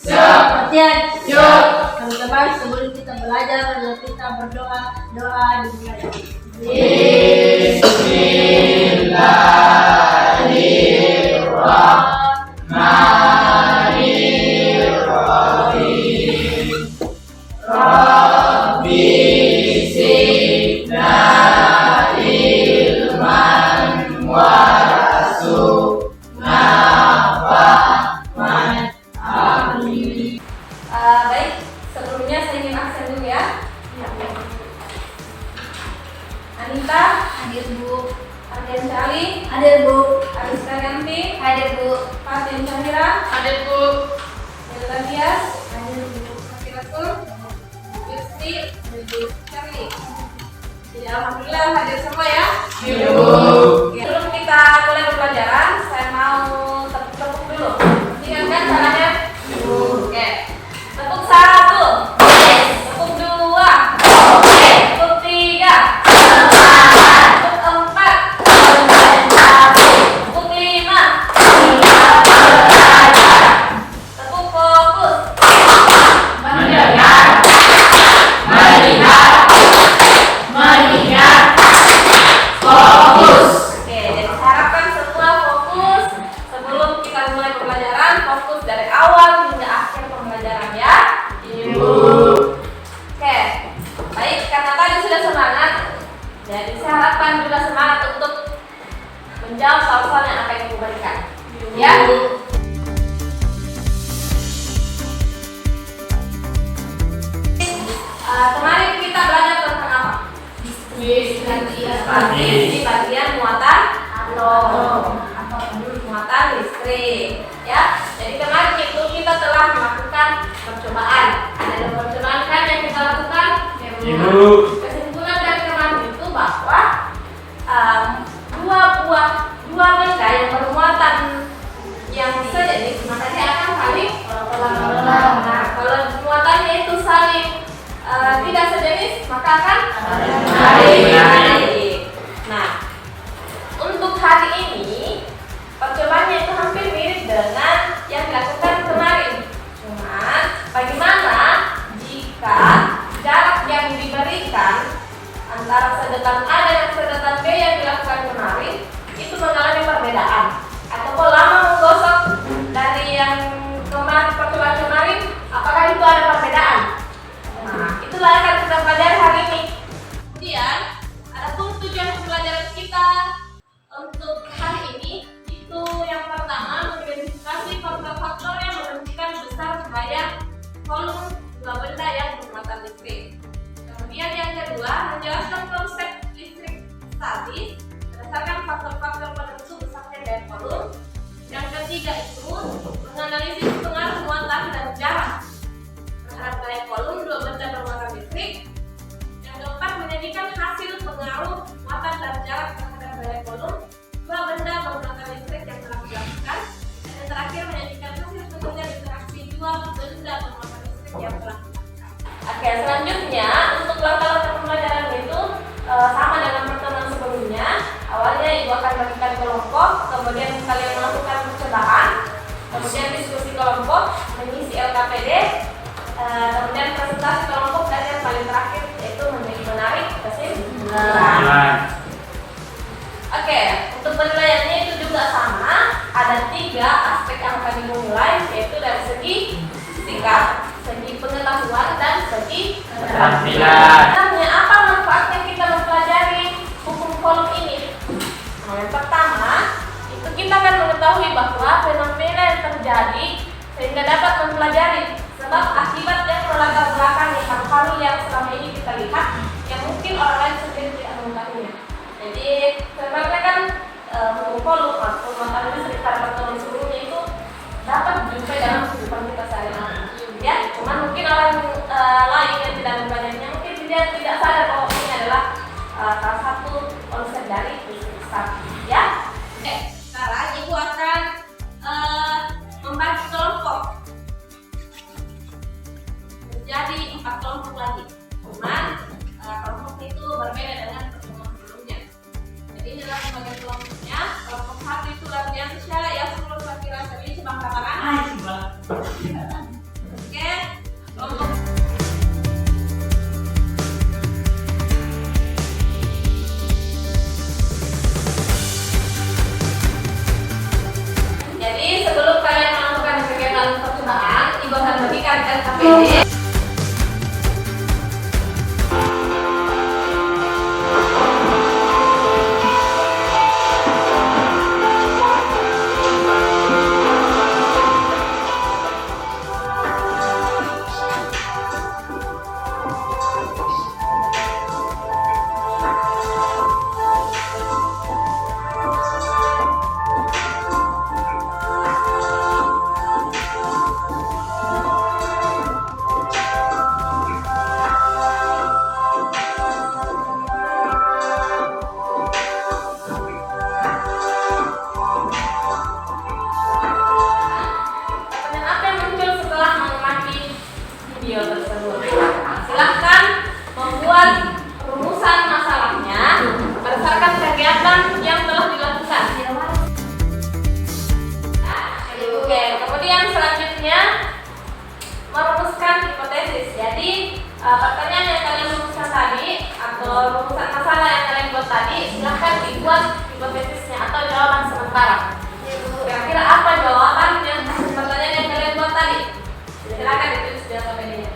Perhatian. Yuk. Teman-teman, sebelum kita belajar, mari kita berdoa. Doa dimulai. Bismillahirrahmanirrahim. Rabbi zidna ilman warzuqna fahman. Amin. Baik, sebelumnya saya ingin absen dulu ya. Anita, hadir Bu. Ardian Sali, Hadir Bu. Ariska Yanti, Hadir Bu. Fatin Syahira, Hadir Bu. Delta Dias, Hadir Bu. Fakir Rasul, Yusti, dan Bu Charlie. Jadi alhamdulillah hadir semua ya. Iya, Bu. Sebelum kita mulai pembelajaran, saya mau tepuk-tepuk dulu. Ingat kan caranya? Oke. Tepuk 1. Tepuk 2. Tepuk 3. Tepuk 4. Tepuk 5. Tepuk fokus. Mendengar, melihat, mengingat, fokus. Oke, jadi saya harapkan semua fokus sebelum kita mulai pembelajaran, fokus dari awal hingga akhir pembelajaran ya. Ibu. Oke, baik, karena tadi sudah semangat, jadi saya harapkan juga semangat untuk menjawab soal-soal yang akan ibu berikan. Ya. Kemarin kita belajar tentang apa? Di bagian muatan atom, muatan listrik. Ya, jadi kemarin itu kita telah melakukan percobaan. Ada percobaan kan yang kita lakukan? Ibu. Kesimpulan dari kemarin itu bahwa dua benda yang bermuatan yang sejenis maka dia akan saling berlawanan. Nah, kalau muatannya itu saling tidak sejenis maka akan saling. Nah, untuk hari ini percobaannya itu hampir mirip dengan yang dilakukan kemarin. Cuman bagaimana jika jarak yang diberikan antara sedotan A dengan sedotan B yang dilakukan kemarin itu mengalami perbedaan ataupun lama menggosok dari yang kemarin percobaan kemarin, apakah itu ada perbedaan? Nah, itulah yang akan kita pelajari hari ini. Kemudian ada tujuan pembelajaran kita untuk hari ini itu yang pertama mengidentifikasi faktor-faktor yang menentukan besar bahaya volume dua benda yang bermuatan listrik. Kemudian yang kedua menjelaskan konsep listrik statis berdasarkan faktor-faktor penentu besarnya daya volume. Yang ketiga itu menganalisis pengaruh muatan dan jarak terhadap daya volume dua benda bermuatan listrik. Yang keempat menjadikan hasil pengaruh muatan dan jarak terhadap daya volume dua benda bermuatan listrik yang telah dilakukan. Dan yang terakhir menjadikan hasil pengerjaan interaksi dua benda bermuatan listrik yang telah dilakukan. Oke, selanjutnya untuk langkah-langkah pembelajaran itu sama dengan pertemuan sebelumnya. Awalnya ibu akan bagikan kelompok, kemudian kalian melakukan percobaan, kemudian diskusi kelompok, mengisi LKPD, kemudian presentasi kelompok, dan yang paling terakhir yaitu menjadi menarik kesimpulan. Oke, untuk penilaiannya itu juga sama. Ada 3 aspek yang akan dimulai, yaitu dari segi sikap, segi pengetahuan, dan segi Keterampilan. Sebenarnya apa manfaatnya kita mempelajari hukum volume ini? Nah, yang pertama itu kita akan mengetahui bahwa fenomena yang terjadi sehingga dapat mempelajari sebab akibat yang melatar belakangi hal-hal yang selama ini kita lihat yang mungkin orang lain sendiri tidak mengetahuinya. Jadi sebenarnya kan hukum volume atau muatan listrik pada pertemuan sebelumnya itu dapat dijumpai dalam kehidupan kita sehari-hari. Ya, cuman mungkin orang lain yang tidak mempelajarinya mungkin dia tidak sadar bahwa ini adalah salah satu konsep dari listrik statis. Ya, oke. Sekarang ibu akan membagi kelompok menjadi 4 kelompok lagi. Cuman kelompok itu berbeda dengan pertemuan sebelumnya. Jadi dalam pembagian kelompoknya, kelompok 1 itu Ardiansyah, Yasrul, Fakir Rasul, ini sebang kaparan. menyampaikan LKPD. Pertanyaan apa yang muncul setelah mengamati video tersebut? Silahkan membuat rumusan masalahnya berdasarkan kegiatan yang telah dilakukan. Oke, kemudian selanjutnya merumuskan hipotesis. Jadi pertanyaan yang kalian rumuskan tadi atau rumusan masalah yang kalian buat tadi, silahkan dibuat hipotesisnya atau jawaban sementara. Kira-kira apa jawabannya pertanyaan yang kalian buat tadi? Silakan ditulis di LKPD-nya.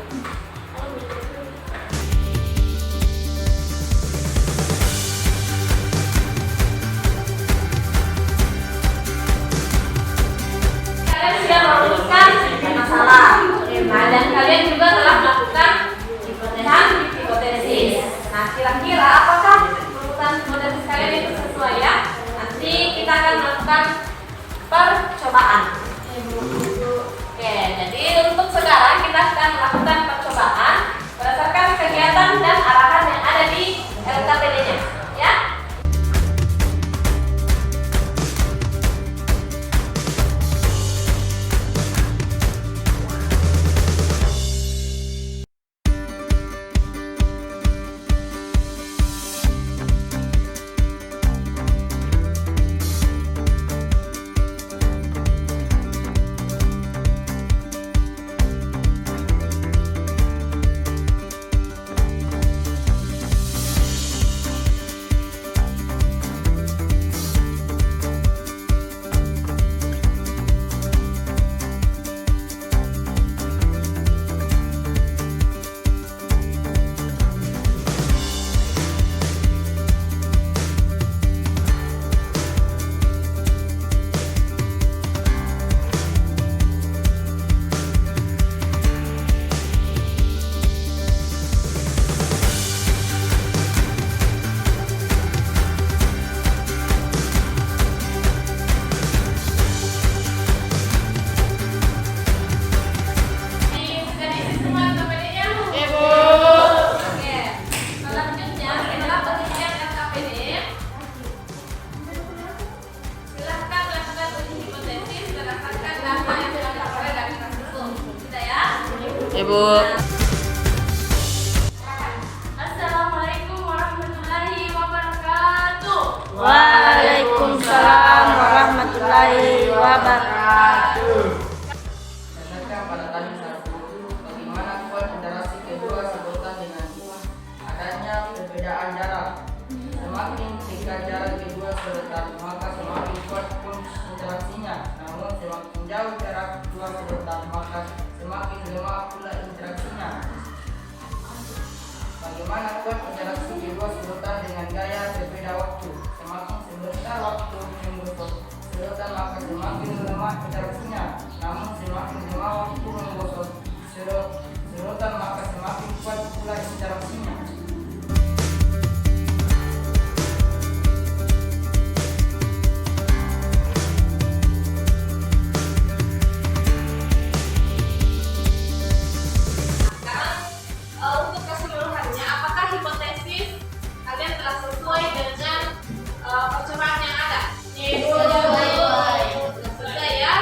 Kalian sudah merumuskan masalah. Nah, dan kalian juga telah melakukan hipotesis. Nah, kira-kira apakah rumusan hipotesis kalian itu sesuai ya? Nanti kita akan melakukan percobaan. Oke, jadi untuk sekarang kita akan melakukan percobaan berdasarkan kegiatan dan arahan yang ada di LKPD-nya, ya. Ibu. Assalamualaikum warahmatullahi wabarakatuh. Waalaikumsalam warahmatullahi wabarakatuh. Berdasarkan pada tadi satu, bagaimana kuat interaksi kedua sebutan dengan adanya perbedaan jarak. Semakin dekat jarak kedua sebutan, maka semakin kuat pun interaksinya. Namun semakin jauh jarak kedua sebutan, maka semakin lemah pula interaksinya. Bagaimana kuat interaksi kedua sebutan dengan gaya berbeda waktu. Semakin sebentar waktu menggosok sedotan, maka semakin lemah interaksinya. Namun semakin lemah waktu menggosok sedotan, maka semakin kuat pula interaksinya. Untuk keseluruhannya, apakah hipotesis kalian telah sesuai dengan percobaan yang ada? Sesuai ya?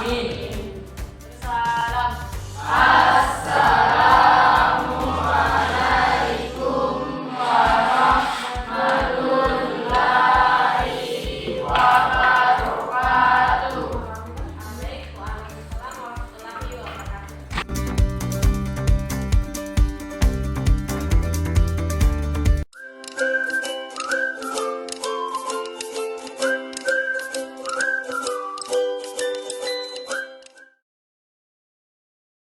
Amin.